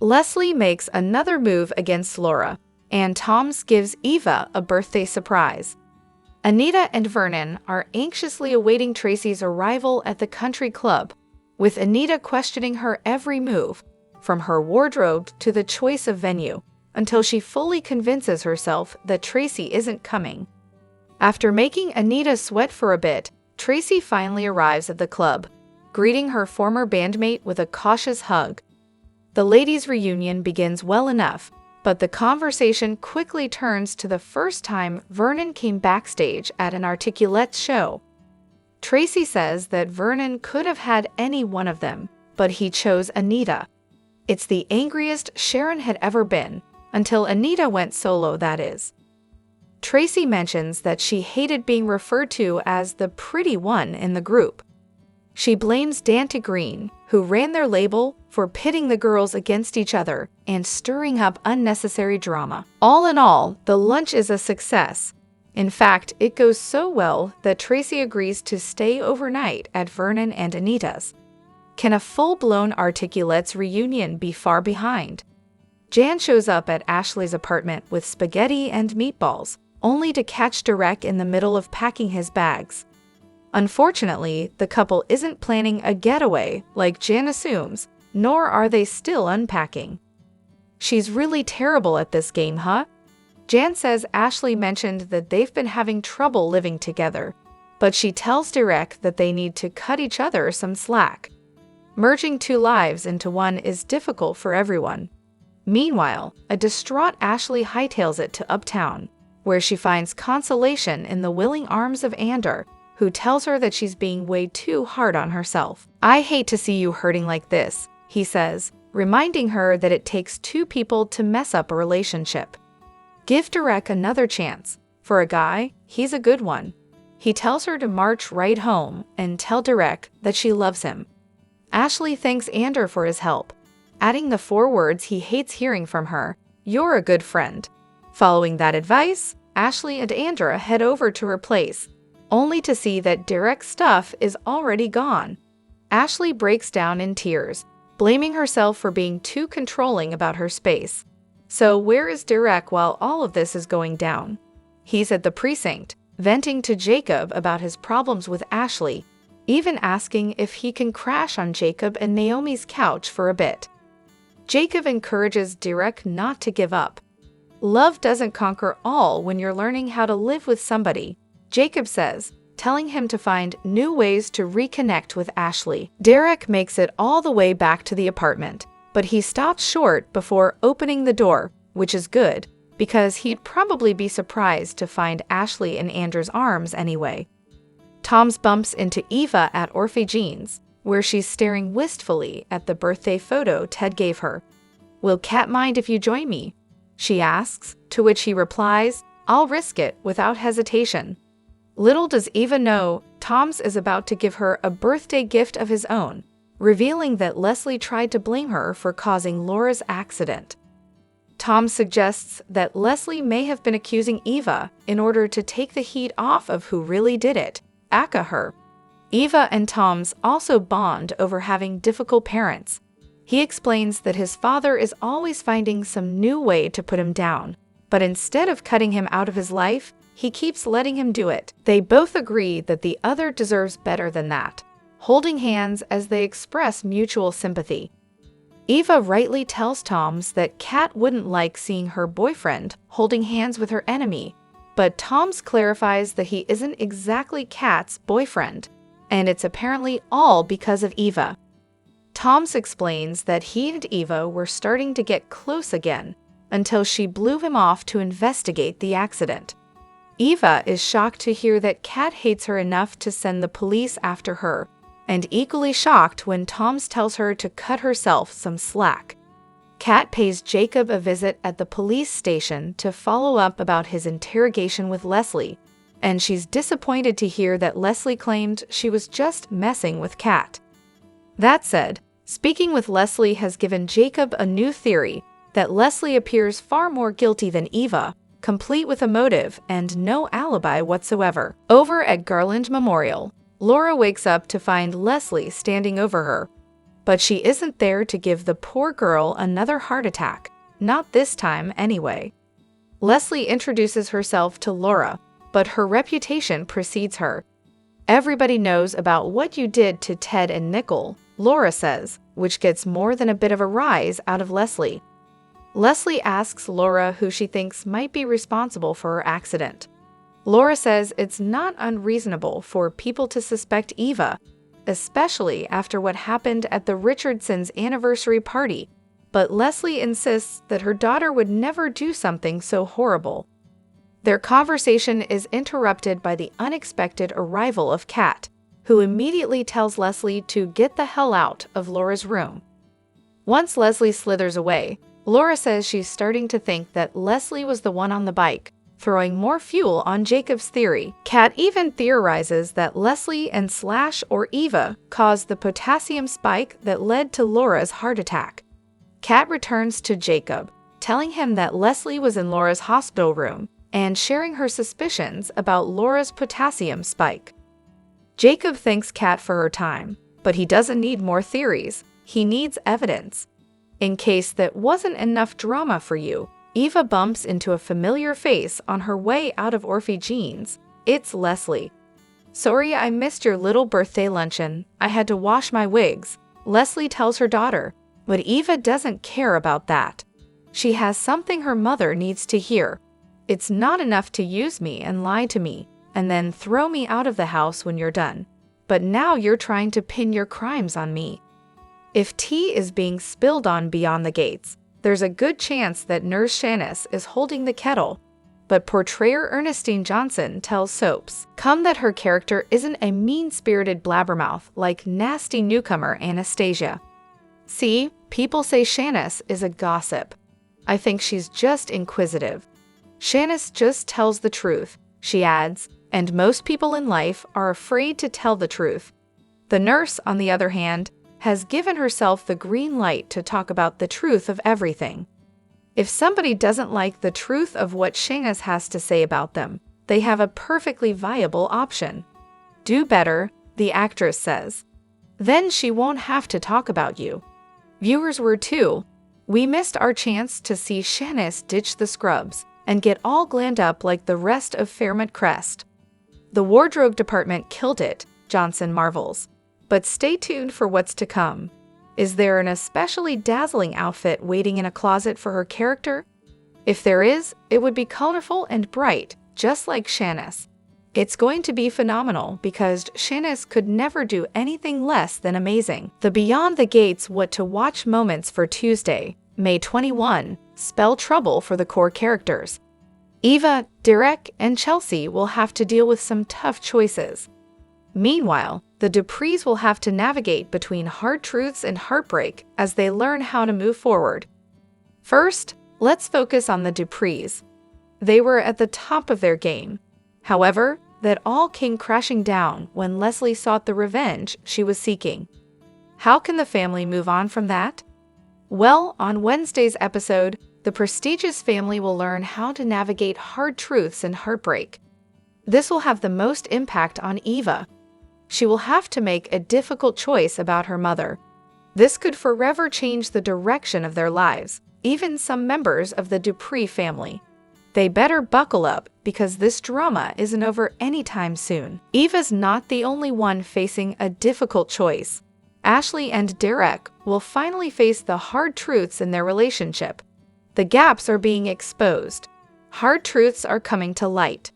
Leslie makes another move against Laura, and Toms gives Eva a birthday surprise. Anita and Vernon are anxiously awaiting Tracy's arrival at the country club, with Anita questioning her every move, from her wardrobe to the choice of venue, until she fully convinces herself that Tracy isn't coming. After making Anita sweat for a bit, Tracy finally arrives at the club, greeting her former bandmate with a cautious hug. The ladies' reunion begins well enough, but the conversation quickly turns to the first time Vernon came backstage at an Articulettes show. Tracy says that Vernon could have had any one of them, but he chose Anita. It's the angriest Sharon had ever been, until Anita went solo, that is. Tracy mentions that she hated being referred to as the pretty one in the group. She blames Dante Green, who ran their label, for pitting the girls against each other and stirring up unnecessary drama. All in all, the lunch is a success. In fact, it goes so well that Tracy agrees to stay overnight at Vernon and Anita's. Can a full-blown Articulettes reunion be far behind? Jan shows up at Ashley's apartment with spaghetti and meatballs, only to catch Derek in the middle of packing his bags. Unfortunately, the couple isn't planning a getaway like Jan assumes, nor are they still unpacking. She's really terrible at this game, huh? Jan says Ashley mentioned that they've been having trouble living together, but she tells Derek that they need to cut each other some slack. Merging two lives into one is difficult for everyone. Meanwhile, a distraught Ashley hightails it to Uptown, where she finds consolation in the willing arms of Ander, who tells her that she's being way too hard on herself. "I hate to see you hurting like this," he says, reminding her that it takes two people to mess up a relationship. Give Derek another chance. For a guy, he's a good one. He tells her to march right home and tell Derek that she loves him. Ashley thanks Ander for his help, adding the 4 words he hates hearing from her: "You're a good friend." Following that advice, Ashley and Ander head over to her place, only to see that Derek's stuff is already gone. Ashley breaks down in tears, blaming herself for being too controlling about her space. So where is Derek while all of this is going down? He's at the precinct, venting to Jacob about his problems with Ashley, even asking if he can crash on Jacob and Naomi's couch for a bit. Jacob encourages Derek not to give up. Love doesn't conquer all when you're learning how to live with somebody, Jacob says, telling him to find new ways to reconnect with Ashley. Derek makes it all the way back to the apartment, but he stops short before opening the door, which is good, because he'd probably be surprised to find Ashley in Andrew's arms anyway. Toms bumps into Eva at Orphagene's, where she's staring wistfully at the birthday photo Ted gave her. "Will Kat mind if you join me?" she asks, to which he replies, "I'll risk it," without hesitation. Little does Eva know, Toms is about to give her a birthday gift of his own, revealing that Leslie tried to blame her for causing Laura's accident. Tom suggests that Leslie may have been accusing Eva in order to take the heat off of who really did it, aka her. Eva and Toms also bond over having difficult parents. He explains that his father is always finding some new way to put him down, but instead of cutting him out of his life, he keeps letting him do it. They both agree that the other deserves better than that, holding hands as they express mutual sympathy. Eva rightly tells Toms that Kat wouldn't like seeing her boyfriend holding hands with her enemy, but Toms clarifies that he isn't exactly Kat's boyfriend, and it's apparently all because of Eva. Toms explains that he and Eva were starting to get close again until she blew him off to investigate the accident. Eva is shocked to hear that Kat hates her enough to send the police after her, and equally shocked when Toms tells her to cut herself some slack. Kat pays Jacob a visit at the police station to follow up about his interrogation with Leslie, and she's disappointed to hear that Leslie claimed she was just messing with Kat. That said, speaking with Leslie has given Jacob a new theory that Leslie appears far more guilty than Eva, complete with a motive and no alibi whatsoever. Over at Garland Memorial, Laura wakes up to find Leslie standing over her. But she isn't there to give the poor girl another heart attack. Not this time, anyway. Leslie introduces herself to Laura, but her reputation precedes her. "Everybody knows about what you did to Ted and Nickel," Laura says, which gets more than a bit of a rise out of Leslie. Leslie asks Laura who she thinks might be responsible for her accident. Laura says it's not unreasonable for people to suspect Eva, especially after what happened at the Richardsons' anniversary party, but Leslie insists that her daughter would never do something so horrible. Their conversation is interrupted by the unexpected arrival of Kat, who immediately tells Leslie to get the hell out of Laura's room. Once Leslie slithers away, Laura says she's starting to think that Leslie was the one on the bike, throwing more fuel on Jacob's theory. Kat even theorizes that Leslie and Slash or Eva caused the potassium spike that led to Laura's heart attack. Kat returns to Jacob, telling him that Leslie was in Laura's hospital room and sharing her suspicions about Laura's potassium spike. Jacob thanks Kat for her time, but he doesn't need more theories. He needs evidence. In case that wasn't enough drama for you, Eva bumps into a familiar face on her way out of Orphe Jeans. It's Leslie. "Sorry I missed your little birthday luncheon. I had to wash my wigs," Leslie tells her daughter, but Eva doesn't care about that. She has something her mother needs to hear. "It's not enough to use me and lie to me, and then throw me out of the house when you're done. But now you're trying to pin your crimes on me." If tea is being spilled on Beyond the Gates, there's a good chance that Nurse Shanice is holding the kettle. But portrayer Ernestine Johnson tells Soaps that her character isn't a mean-spirited blabbermouth like nasty newcomer Anastasia. "See, people say Shanice is a gossip. I think she's just inquisitive. Shanice just tells the truth," she adds, "and most people in life are afraid to tell the truth." The nurse, on the other hand, has given herself the green light to talk about the truth of everything. If somebody doesn't like the truth of what Shanice has to say about them, they have a perfectly viable option. "Do better," the actress says. "Then she won't have to talk about you." Viewers were too. We missed our chance to see Shanice ditch the scrubs and get all glammed up like the rest of Fairmont Crest. "The wardrobe department killed it," Johnson marvels. But stay tuned for what's to come. Is there an especially dazzling outfit waiting in a closet for her character? If there is, it would be colorful and bright, just like Shanice. It's going to be phenomenal because Shanice could never do anything less than amazing. The Beyond the Gates What to Watch moments for Tuesday, May 21, spell trouble for the core characters. Eva, Derek, and Chelsea will have to deal with some tough choices. Meanwhile, the Duprees will have to navigate between hard truths and heartbreak as they learn how to move forward. First, let's focus on the Duprees. They were at the top of their game. However, that all came crashing down when Leslie sought the revenge she was seeking. How can the family move on from that? Well, on Wednesday's episode, the prestigious family will learn how to navigate hard truths and heartbreak. This will have the most impact on Eva. She will have to make a difficult choice about her mother. This could forever change the direction of their lives, even some members of the Dupree family. They better buckle up because this drama isn't over anytime soon. Eva's not the only one facing a difficult choice. Ashley and Derek will finally face the hard truths in their relationship. The gaps are being exposed. Hard truths are coming to light.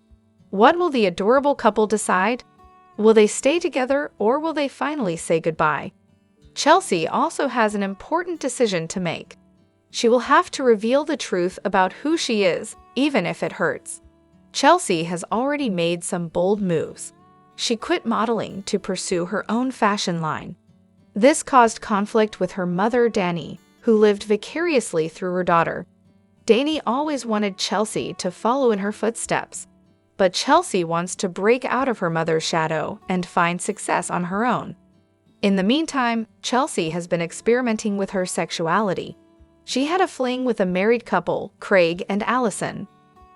What will the adorable couple decide? Will they stay together or will they finally say goodbye? Chelsea also has an important decision to make. She will have to reveal the truth about who she is, even if it hurts. Chelsea has already made some bold moves. She quit modeling to pursue her own fashion line. This caused conflict with her mother, Dani, who lived vicariously through her daughter. Dani always wanted Chelsea to follow in her footsteps. But Chelsea wants to break out of her mother's shadow and find success on her own. In the meantime, Chelsea has been experimenting with her sexuality. She had a fling with a married couple, Craig and Allison.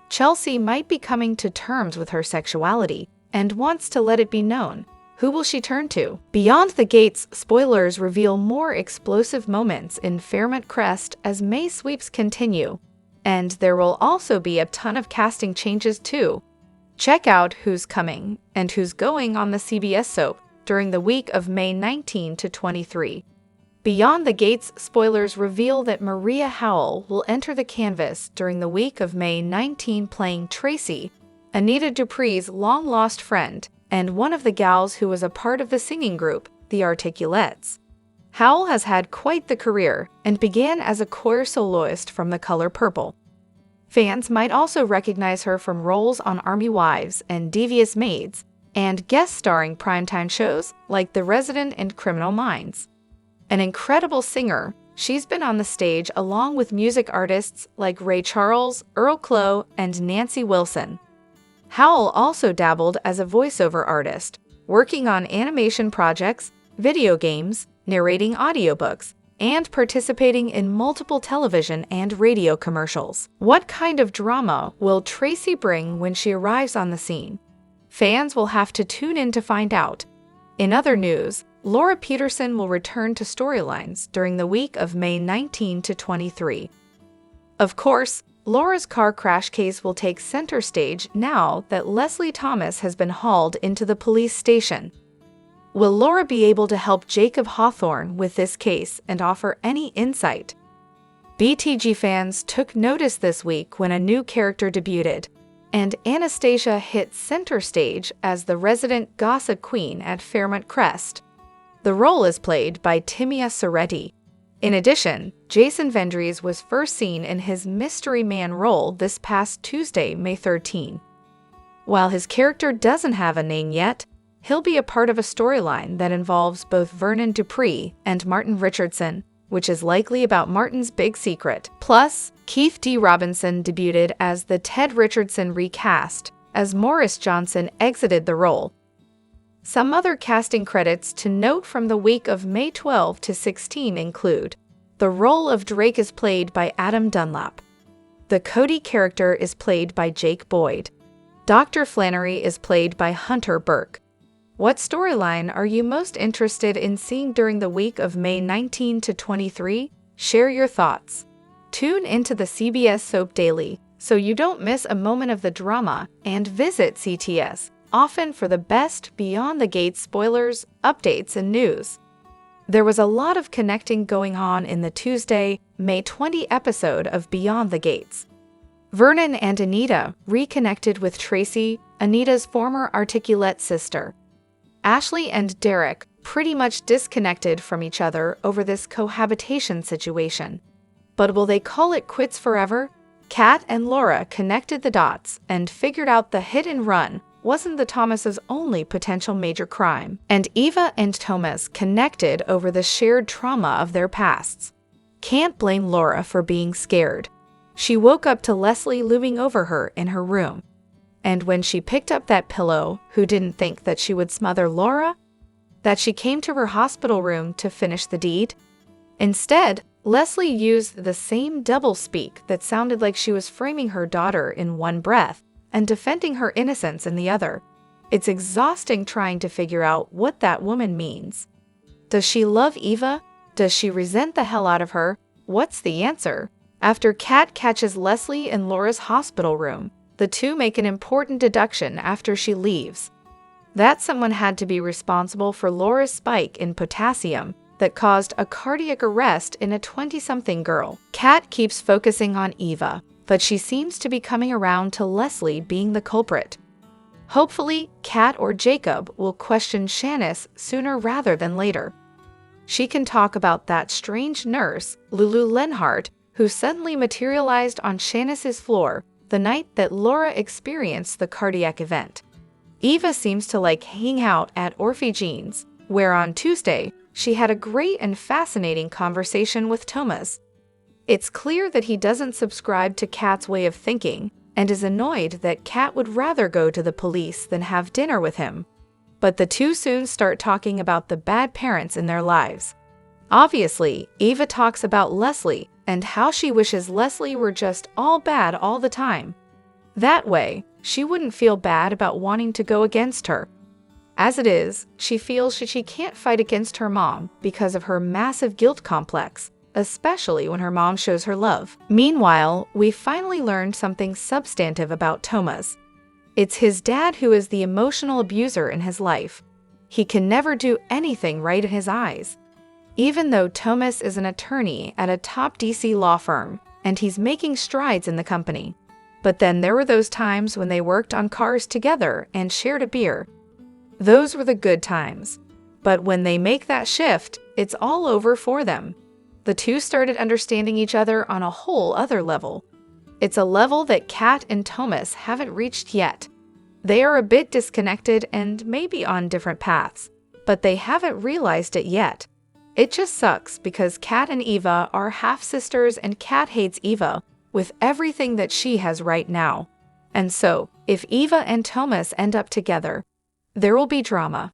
Chelsea might be coming to terms with her sexuality and wants to let it be known. Who will she turn to? Beyond the Gates spoilers reveal more explosive moments in Fairmont Crest as May sweeps continue. And there will also be a ton of casting changes too. Check out who's coming and who's going on the CBS soap during the week of May 19 to 23. Beyond the Gates spoilers reveal that Maria Howell will enter the canvas during the week of May 19 playing Tracy, Anita Dupree's long-lost friend, and one of the gals who was a part of the singing group, the Articulettes. Howell has had quite the career and began as a choir soloist from The Color Purple. Fans might also recognize her from roles on Army Wives and Devious Maids, and guest-starring primetime shows like The Resident and Criminal Minds. An incredible singer, she's been on the stage along with music artists like Ray Charles, Earl Clough, and Nancy Wilson. Howell also dabbled as a voiceover artist, working on animation projects, video games, narrating audiobooks, and participating in multiple television and radio commercials. What kind of drama will Tracy bring when she arrives on the scene? Fans will have to tune in to find out. In other news, Laura Peterson will return to storylines during the week of May 19 to 23. Of course, Laura's car crash case will take center stage now that Leslie Thomas has been hauled into the police station. Will Laura be able to help Jacob Hawthorne with this case and offer any insight? BTG fans took notice this week when a new character debuted, and Anastasia hit center stage as the resident gossip queen at Fairmont Crest. The role is played by Timea Soretti. In addition, Jason Vendries was first seen in his Mystery Man role this past Tuesday, May 13. While his character doesn't have a name yet, he'll be a part of a storyline that involves both Vernon Dupree and Martin Richardson, which is likely about Martin's big secret. Plus, Keith D. Robinson debuted as the Ted Richardson recast, as Morris Johnson exited the role. Some other casting credits to note from the week of May 12 to 16 include: the role of Drake is played by Adam Dunlap. The Cody character is played by Jake Boyd. Dr. Flannery is played by Hunter Burke. What storyline are you most interested in seeing during the week of May 19 to 23? Share your thoughts. Tune into the CBS Soap Daily so you don't miss a moment of the drama, and visit CTS often for the best Beyond the Gates spoilers, updates, and news. There was a lot of connecting going on in the Tuesday, May 20 episode of Beyond the Gates. Vernon and Anita reconnected with Tracy, Anita's former Articulette sister. Ashley and Derek pretty much disconnected from each other over this cohabitation situation. But will they call it quits forever? Kat and Laura connected the dots and figured out the hit and run wasn't the Thomases' only potential major crime, and Eva and Tomas connected over the shared trauma of their pasts. Can't blame Laura for being scared. She woke up to Leslie looming over her in her room. And when she picked up that pillow, who didn't think that she would smother Laura? That she came to her hospital room to finish the deed? Instead, Leslie used the same doublespeak that sounded like she was framing her daughter in one breath and defending her innocence in the other. It's exhausting trying to figure out what that woman means. Does she love Eva? Does she resent the hell out of her? What's the answer? After Kat catches Leslie in Laura's hospital room, the two make an important deduction after she leaves. That someone had to be responsible for Laura's spike in potassium that caused a cardiac arrest in a 20-something girl. Kat keeps focusing on Eva, but she seems to be coming around to Leslie being the culprit. Hopefully, Kat or Jacob will question Shanice sooner rather than later. She can talk about that strange nurse, Lulu Lenhart, who suddenly materialized on Shanice's floor the night that Laura experienced the cardiac event. Eva seems to like hang out at Orphe Jean's, where on Tuesday, she had a great and fascinating conversation with Tomas. It's clear that he doesn't subscribe to Kat's way of thinking and is annoyed that Kat would rather go to the police than have dinner with him. But the two soon start talking about the bad parents in their lives. Obviously, Eva talks about Leslie and how she wishes Leslie were just all bad all the time. That way, she wouldn't feel bad about wanting to go against her. As it is, she feels she can't fight against her mom because of her massive guilt complex, especially when her mom shows her love. Meanwhile, we finally learned something substantive about Tomas. It's his dad who is the emotional abuser in his life. He can never do anything right in his eyes. Even though Tomas is an attorney at a top DC law firm, and he's making strides in the company. But then there were those times when they worked on cars together and shared a beer. Those were the good times. But when they make that shift, it's all over for them. The two started understanding each other on a whole other level. It's a level that Kat and Tomas haven't reached yet. They are a bit disconnected and maybe on different paths, but they haven't realized it yet. It just sucks because Kat and Eva are half-sisters and Kat hates Eva with everything that she has right now. And so, if Eva and Tomas end up together, there will be drama.